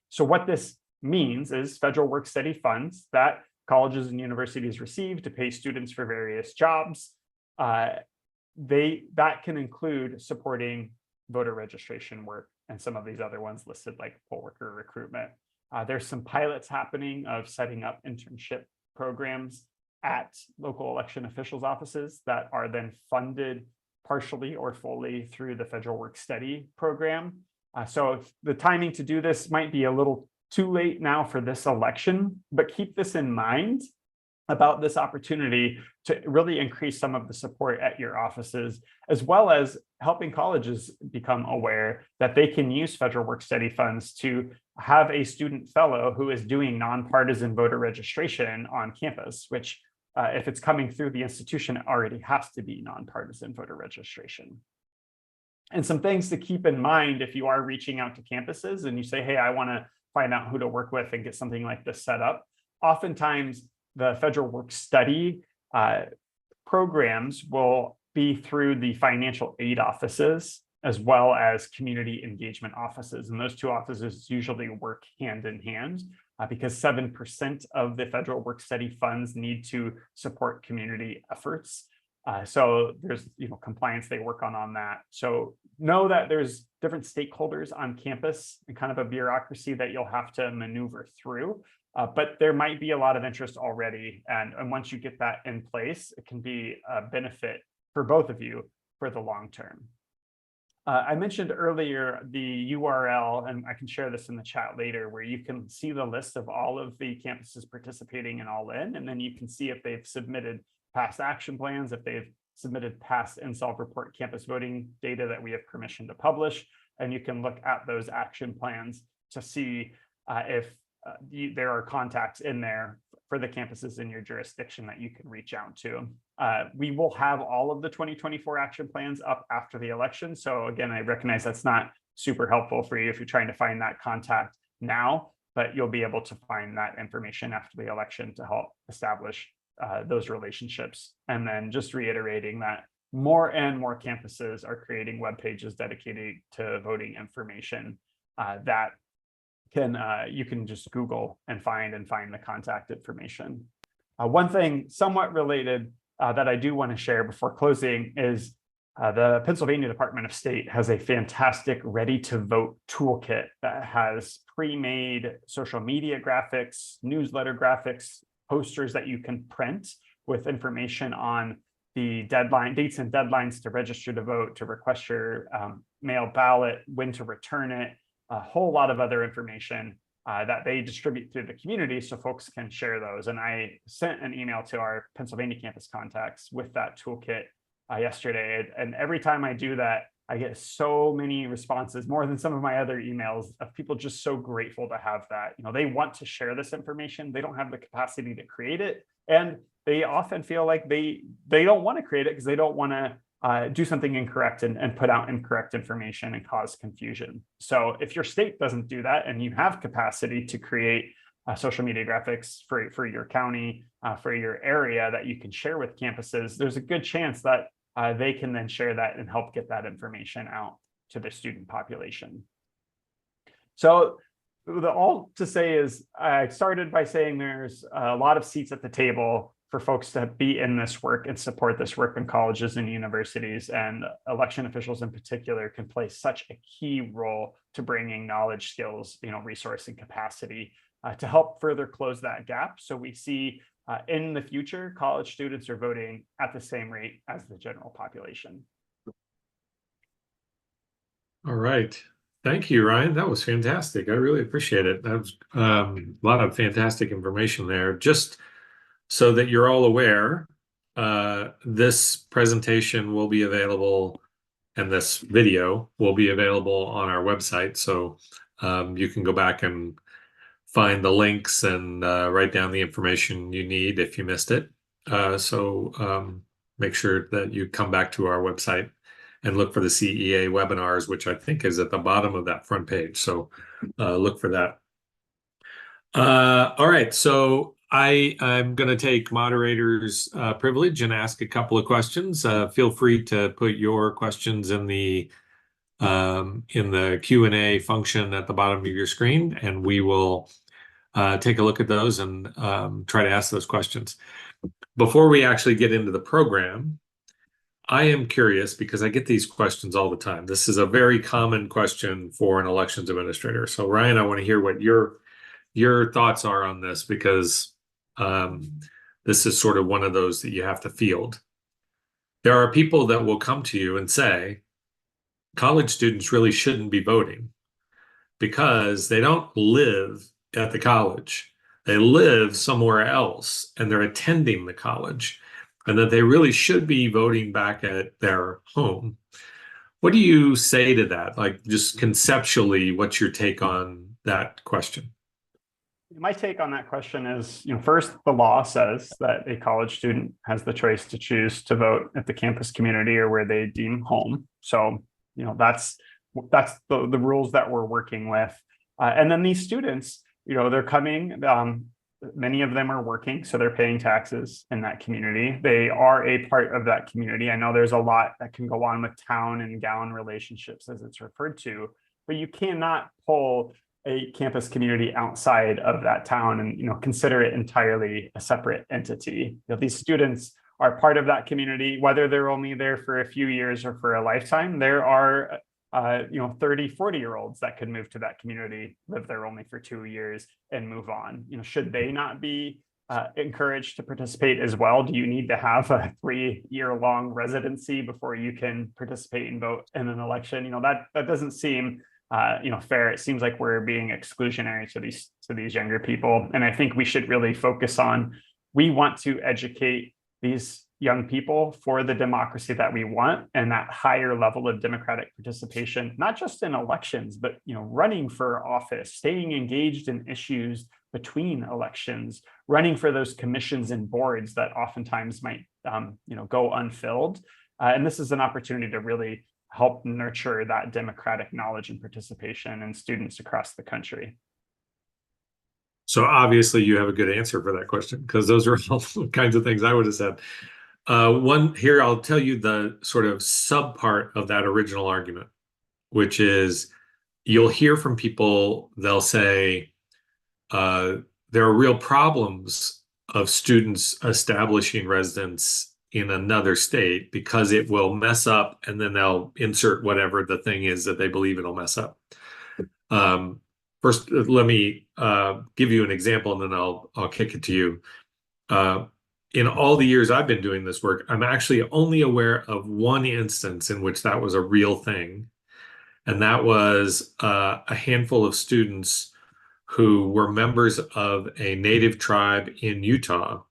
So what this means is federal work study funds that colleges and universities receive to pay students for various jobs. That can include supporting voter registration work and some of these other ones listed like poll worker recruitment. There's some pilots happening of setting up internship programs at local election officials' offices that are then funded partially or fully through the federal work study program. So the timing to do this might be a little too late now for this election, but keep this in mind about this opportunity to really increase some of the support at your offices, as well as helping colleges become aware that they can use federal work study funds to have a student fellow who is doing nonpartisan voter registration on campus, which if it's coming through the institution, it already has to be nonpartisan voter registration. And some things to keep in mind if you are reaching out to campuses and you say, hey, I want to find out who to work with and get something like this set up. Oftentimes, the federal work study programs will be through the financial aid offices as well as community engagement offices. And those two offices usually work hand in hand because 7% of the federal work study funds need to support community efforts. So there's compliance they work on that. So know that there's different stakeholders on campus and kind of a bureaucracy that you'll have to maneuver through. But there might be a lot of interest already. And once you get that in place, it can be a benefit for both of you for the long term. I mentioned earlier the URL, and I can share this in the chat later, where you can see the list of all of the campuses participating in All In, and then you can see if they've submitted past action plans, if they've submitted past NSOLV report campus voting data that we have permission to publish, and you can look at those action plans to see if there are contacts in there for the campuses in your jurisdiction that you can reach out to. We will have all of the 2024 action plans up after the election. So again, I recognize that's not super helpful for you if you're trying to find that contact now, but you'll be able to find that information after the election to help establish those relationships. And then just reiterating that more and more campuses are creating web pages dedicated to voting information that you can just Google and find the contact information. One thing somewhat related that I do want to share before closing is the Pennsylvania Department of State has a fantastic ready to vote toolkit that has pre-made social media graphics, newsletter graphics, posters that you can print with information on the dates and deadlines to register to vote, to request your mail ballot, when to return it, a whole lot of other information that they distribute through the community so folks can share those. And I sent an email to our Pennsylvania campus contacts with that toolkit yesterday. And every time I do that, I get so many responses, more than some of my other emails, of people just so grateful to have that. They want to share this information. They don't have the capacity to create it. And they often feel like they don't want to create it because they don't want to do something incorrect and put out incorrect information and cause confusion. So if your state doesn't do that and you have capacity to create social media graphics for your county, for your area that you can share with campuses, there's a good chance that they can then share that and help get that information out to the student population. So all to say is, I started by saying there's a lot of seats at the table for folks to be in this work and support this work in colleges and universities, and election officials in particular can play such a key role to bringing knowledge, skills, resource and capacity to help further close that gap. So we see in the future, college students are voting at the same rate as the general population. All right. Thank you, Ryan. That was fantastic. I really appreciate it. That was a lot of fantastic information there. Just so that you're all aware, this presentation will be available and this video will be available on our website. So you can go back and find the links and write down the information you need if you missed it. So make sure that you come back to our website and look for the CEA webinars, which I think is at the bottom of that front page. So look for that. All right, so I'm going to take moderator's privilege and ask a couple of questions. Feel free to put your questions in the Q&A function at the bottom of your screen, and we will take a look at those and try to ask those questions. Before we actually get into the program, I am curious because I get these questions all the time. This is a very common question for an elections administrator. So Ryan, I want to hear what your thoughts are on this, because this is sort of one of those that you have to field. There are people that will come to you and say, college students really shouldn't be voting because they don't live at the college. They live somewhere else and they're attending the college, and that they really should be voting back at their home. What do you say to that? Like, just conceptually, what's your take on that question? My take on that question is, first, the law says that a college student has the choice to choose to vote at the campus community or where they deem home. So, that's the rules that we're working with. And then these students, they're coming. Many of them are working, so they're paying taxes in that community. They are a part of that community. I know there's a lot that can go on with town and gown relationships, as it's referred to, but you cannot pull a campus community outside of that town and consider it entirely a separate entity. These students are part of that community, whether they're only there for a few years or for a lifetime. There are 30, 40-year-olds that could move to that community, live there only for 2 years and move on. Should they not be encouraged to participate as well? Do you need to have a 3-year-long residency before you can participate and vote in an election? That doesn't seem fair. It seems like we're being exclusionary to these younger people. And I think we should really focus on, we want to educate these young people for the democracy that we want and that higher level of democratic participation, not just in elections, but running for office, staying engaged in issues between elections, running for those commissions and boards that oftentimes might go unfilled. And this is an opportunity to really help nurture that democratic knowledge and participation in students across the country. So obviously you have a good answer for that question, because those are all kinds of things I would have said. One here, I'll tell you the sort of sub part of that original argument, which is you'll hear from people, they'll say there are real problems of students establishing residence in another state because it will mess up, and then they'll insert whatever the thing is that they believe it'll mess up. First, let me give you an example, and then I'll kick it to you. In all the years I've been doing this work, I'm actually only aware of one instance in which that was a real thing, and that was a handful of students who were members of a native tribe in Utah,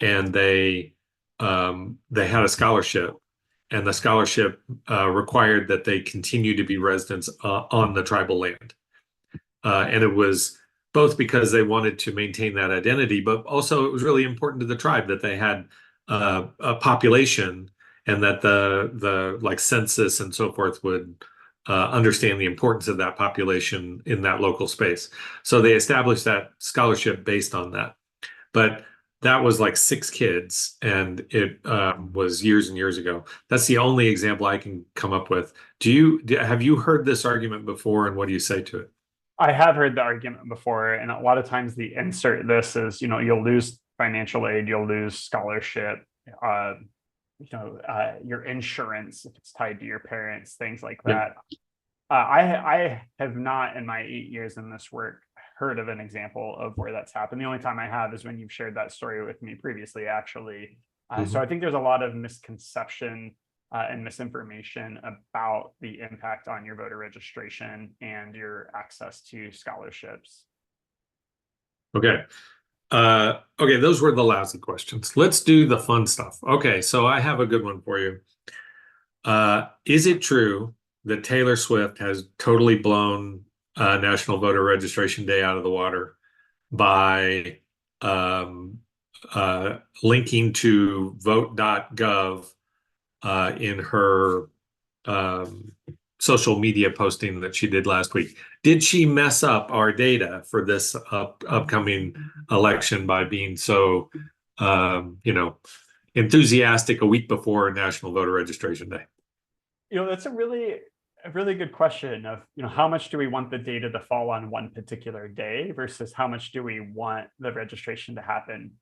and they had a scholarship, and the scholarship required that they continue to be residents on the tribal land. And it was both because they wanted to maintain that identity, but also it was really important to the tribe that they had a population, and that the like census and so forth would understand the importance of that population in that local space. So they established that scholarship based on that. But that was like 6 kids, and it was years and years ago. That's the only example I can come up with. Have you heard this argument before, and what do you say to it? I have heard the argument before, and a lot of times the insert this is, you'll lose financial aid, you'll lose scholarship, your insurance if it's tied to your parents, things like that. I have not, in my 8 years in this work, heard of an example of where that's happened. The only time I have is when you've shared that story with me previously, actually. So I think there's a lot of misconception and misinformation about the impact on your voter registration and your access to scholarships. Okay. Okay, those were the lousy questions. Let's do the fun stuff. Okay, so I have a good one for you. Is it true that Taylor Swift has totally blown National Voter Registration Day out of the water by linking to vote.gov in her social media posting that she did last week? Did she mess up our data for this upcoming election by being so, enthusiastic a week before National Voter Registration Day? That's a really good question of, how much do we want the data to fall on one particular day versus how much do we want the registration to happen,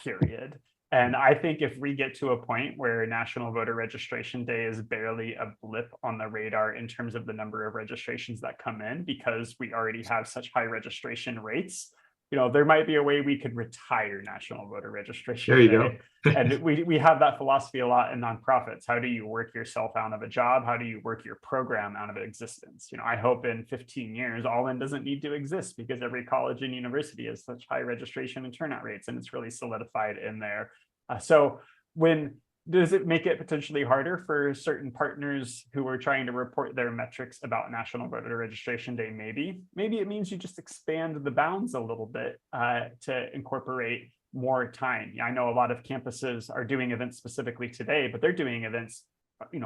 period. And I think if we get to a point where National Voter Registration Day is barely a blip on the radar in terms of the number of registrations that come in, because we already have such high registration rates, there might be a way we could retire National Voter Registration There you Day. go. And we have that philosophy a lot in nonprofits. How do you work yourself out of a job? How do you work your program out of existence? I hope in 15 years, All-In doesn't need to exist because every college and university has such high registration and turnout rates, and it's really solidified in there. So when does it make it potentially harder for certain partners who are trying to report their metrics about National Voter Registration Day? Maybe it means you just expand the bounds a little bit to incorporate more time. I know a lot of campuses are doing events specifically today, but they're doing events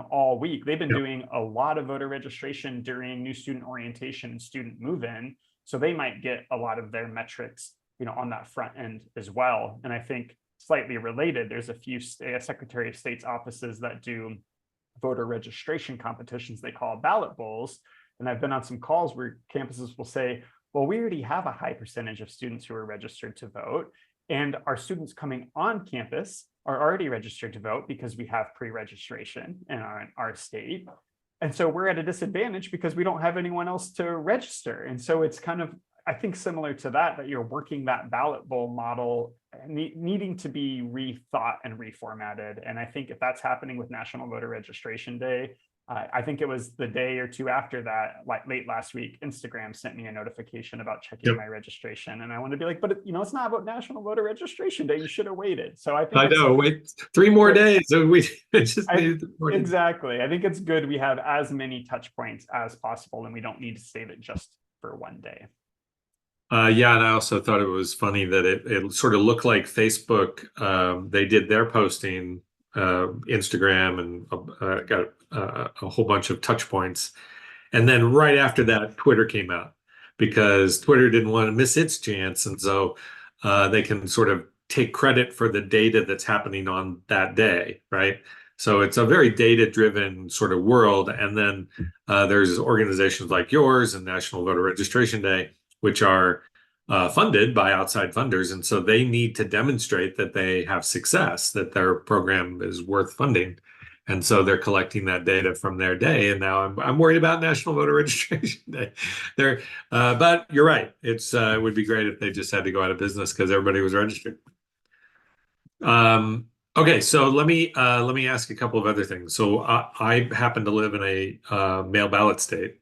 all week. They've been doing a lot of voter registration during new student orientation and student move-in, so they might get a lot of their metrics on that front end as well. And I think slightly related, there's a few Secretary of State's offices that do voter registration competitions they call ballot bowls. And I've been on some calls where campuses will say, well, we already have a high percentage of students who are registered to vote, and our students coming on campus are already registered to vote because we have pre-registration in our state. And so we're at a disadvantage because we don't have anyone else to register. And so it's kind of, I think, similar to that you're working that ballot bowl model needing to be rethought and reformatted. And I think if that's happening with National Voter Registration Day, I think it was the day or two after that, like late last week, Instagram sent me a notification about checking my registration. And I want to be like, but it's not about National Voter Registration Day. You should have waited. So I think wait 3 more days. So we just needed exactly. I think it's good we have as many touch points as possible, and we don't need to save it just for one day. Yeah, and I also thought it was funny that it sort of looked like Facebook. They did their posting, Instagram, and got a whole bunch of touch points. And then right after that, Twitter came out because Twitter didn't want to miss its chance. And so they can sort of take credit for the data that's happening on that day, right? So it's a very data-driven sort of world. And then there's organizations like yours and National Voter Registration Day, which are funded by outside funders. And so they need to demonstrate that they have success, that their program is worth funding. And so they're collecting that data from their day. And now I'm worried about National Voter Registration Day. But you're right. It would be great if they just had to go out of business because everybody was registered. Okay, so let me ask a couple of other things. So I happen to live in a mail ballot state.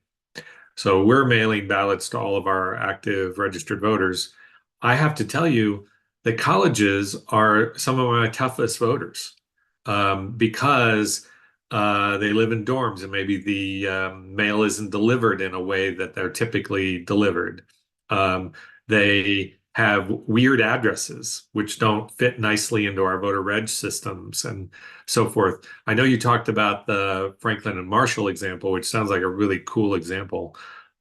So we're mailing ballots to all of our active registered voters. I have to tell you that colleges are some of my toughest voters because they live in dorms and maybe the mail isn't delivered in a way that they're typically delivered. They have weird addresses which don't fit nicely into our voter reg systems and so forth. I know you talked about the Franklin and Marshall example, which sounds like a really cool example.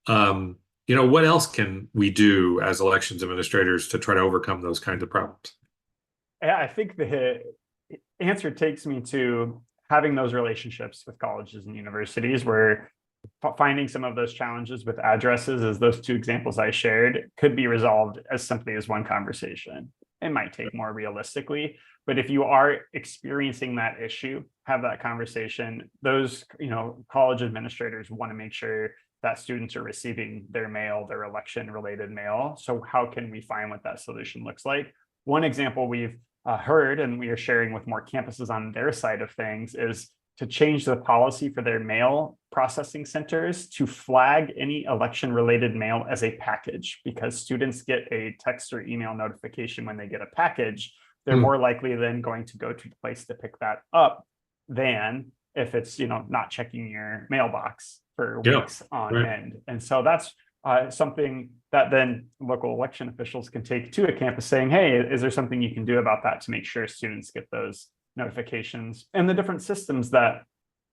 What else can we do as elections administrators to try to overcome those kinds of problems? Yeah, I think the answer takes me to having those relationships with colleges and universities where finding some of those challenges with addresses, as those two examples I shared, could be resolved as simply as one conversation. It might take more realistically, but if you are experiencing that issue, have that conversation. Those, college administrators want to make sure that students are receiving their mail, their election-related mail. So how can we find what that solution looks like? One example we've heard, and we are sharing with more campuses on their side of things, is to change the policy for their mail processing centers to flag any election-related mail as a package, because students get a text or email notification when they get a package. They're more likely then going to go to the place to pick that up than if it's not checking your mailbox for weeks on end. And so that's something that then local election officials can take to a campus saying, hey, is there something you can do about that to make sure students get those notifications? And the different systems that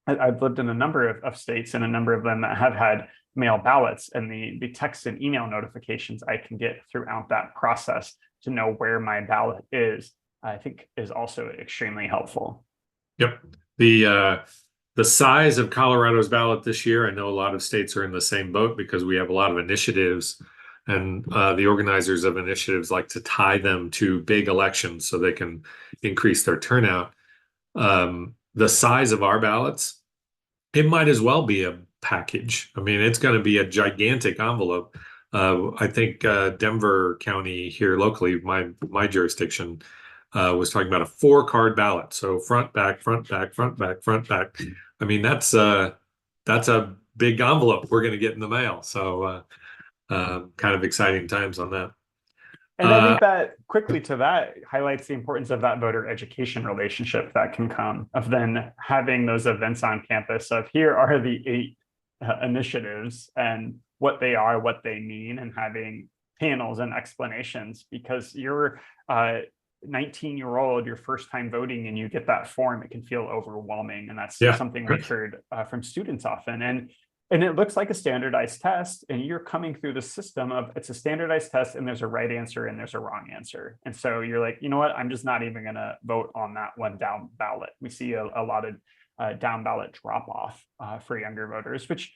I've lived in a number of states, and a number of them that have had mail ballots, and the text and email notifications I can get throughout that process to know where my ballot is, I think is also extremely helpful. Yep. The size of Colorado's ballot this year, I know a lot of states are in the same boat because we have a lot of initiatives, and the organizers of initiatives like to tie them to big elections so they can increase their turnout. The size of our ballots, it might as well be a package. I mean, it's going to be a gigantic envelope. I think Denver County here locally, my jurisdiction, was talking about a 4-card ballot. So front, back, front, back, front, back, front, back. I mean, that's a big envelope we're going to get in the mail. So kind of exciting times on that. And I think that quickly to that highlights the importance of that voter education relationship that can come of then having those events on campus of here are the 8 initiatives and what they are, what they mean, and having panels and explanations because you're 19-year-old, your first time voting, and you get that form, it can feel overwhelming. And that's something we've heard from students often. And it looks like a standardized test, and you're coming through the system of it's a standardized test, and there's a right answer and there's a wrong answer. And so you're like, you know what, I'm just not even going to vote on that one down ballot. We see a lot of down ballot drop off for younger voters, which,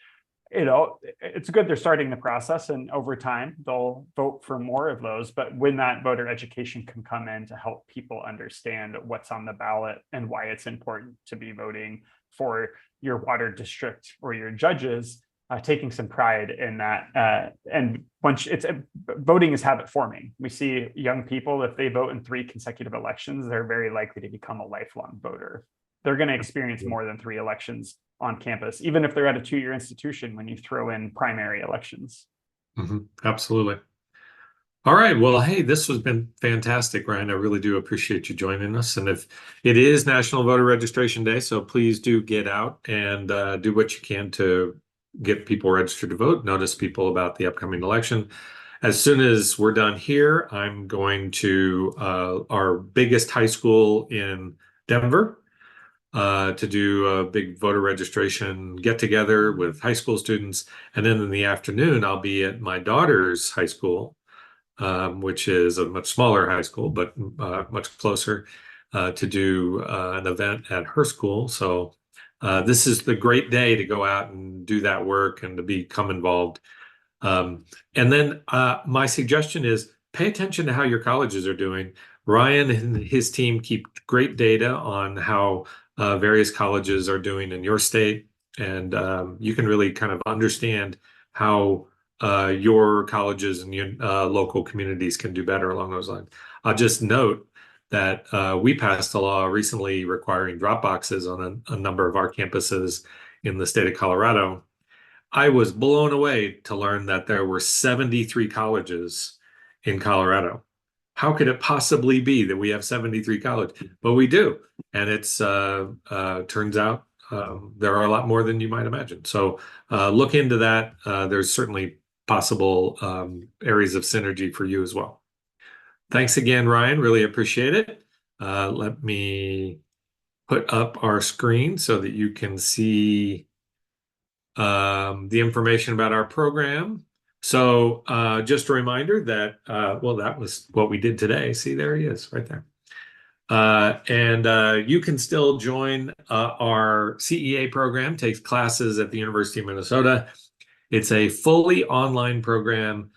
it's good they're starting the process, and over time they'll vote for more of those. But when that voter education can come in to help people understand what's on the ballot and why it's important to be voting for your water district or your judges, taking some pride in that. And once voting is habit forming. We see young people, if they vote in 3 consecutive elections, they're very likely to become a lifelong voter. They're going to experience more than 3 elections on campus, even if they're at a 2-year institution when you throw in primary elections. Absolutely. All right. Well, hey, this has been fantastic, Ryan. I really do appreciate you joining us. And if it is National Voter Registration Day, so please do get out and do what you can to get people registered to vote, notice people about the upcoming election. As soon as we're done here, I'm going to our biggest high school in Denver to do a big voter registration get together with high school students. And then in the afternoon, I'll be at my daughter's high school, which is a much smaller high school, but much closer to do an event at her school. So this is the great day to go out and do that work and to become involved. And then my suggestion is pay attention to how your colleges are doing. Ryan and his team keep great data on how various colleges are doing in your state, and you can really kind of understand how your colleges and your local communities can do better along those lines. I'll just note that we passed a law recently requiring drop boxes on a number of our campuses in the state of Colorado. I was blown away to learn that there were 73 colleges in Colorado. How could it possibly be that we have 73 colleges? But we do. And it's turns out there are a lot more than you might imagine. So look into that. There's certainly possible areas of synergy for you as well. Thanks again, Ryan. Really appreciate it. Let me put up our screen so that you can see the information about our program. So just a reminder that, well, that was what we did today. See, there he is right there. And you can still join our CEA program, takes classes at the University of Minnesota. It's a fully online program.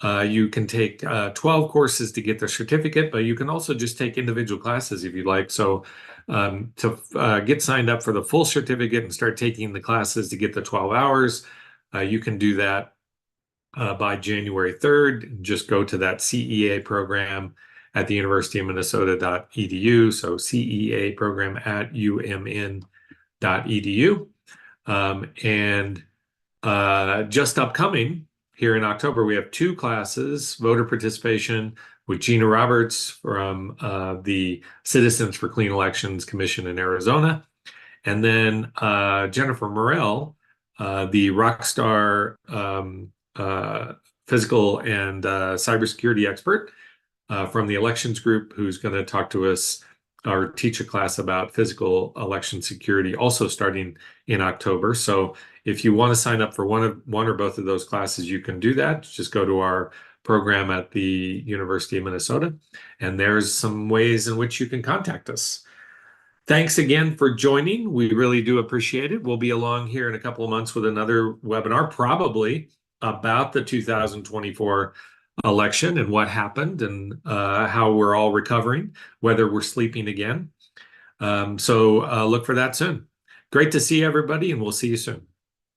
You can take 12 courses to get the certificate, but you can also just take individual classes if you'd like. So to get signed up for the full certificate and start taking the classes to get the 12 hours, you can do that by January 3rd. Just go to that CEA program at the University of Minnesota.edu. So CEA program at umn.edu. And just upcoming here in October, we have 2 classes, voter participation with Gina Roberts from the Citizens for Clean Elections Commission in Arizona. And then Jennifer Morell, the rockstar physical and cybersecurity expert from the elections group, who's going to talk to us or teach a class about physical election security, also starting in October. So if you want to sign up for one or both of those classes, you can do that. Just go to our program at the University of Minnesota, and there's some ways in which you can contact us. Thanks again for joining. We really do appreciate it. We'll be along here in a couple of months with another webinar, probably about the 2024 election and what happened and how we're all recovering, whether we're sleeping again. So look for that soon. Great to see everybody, and we'll see you soon.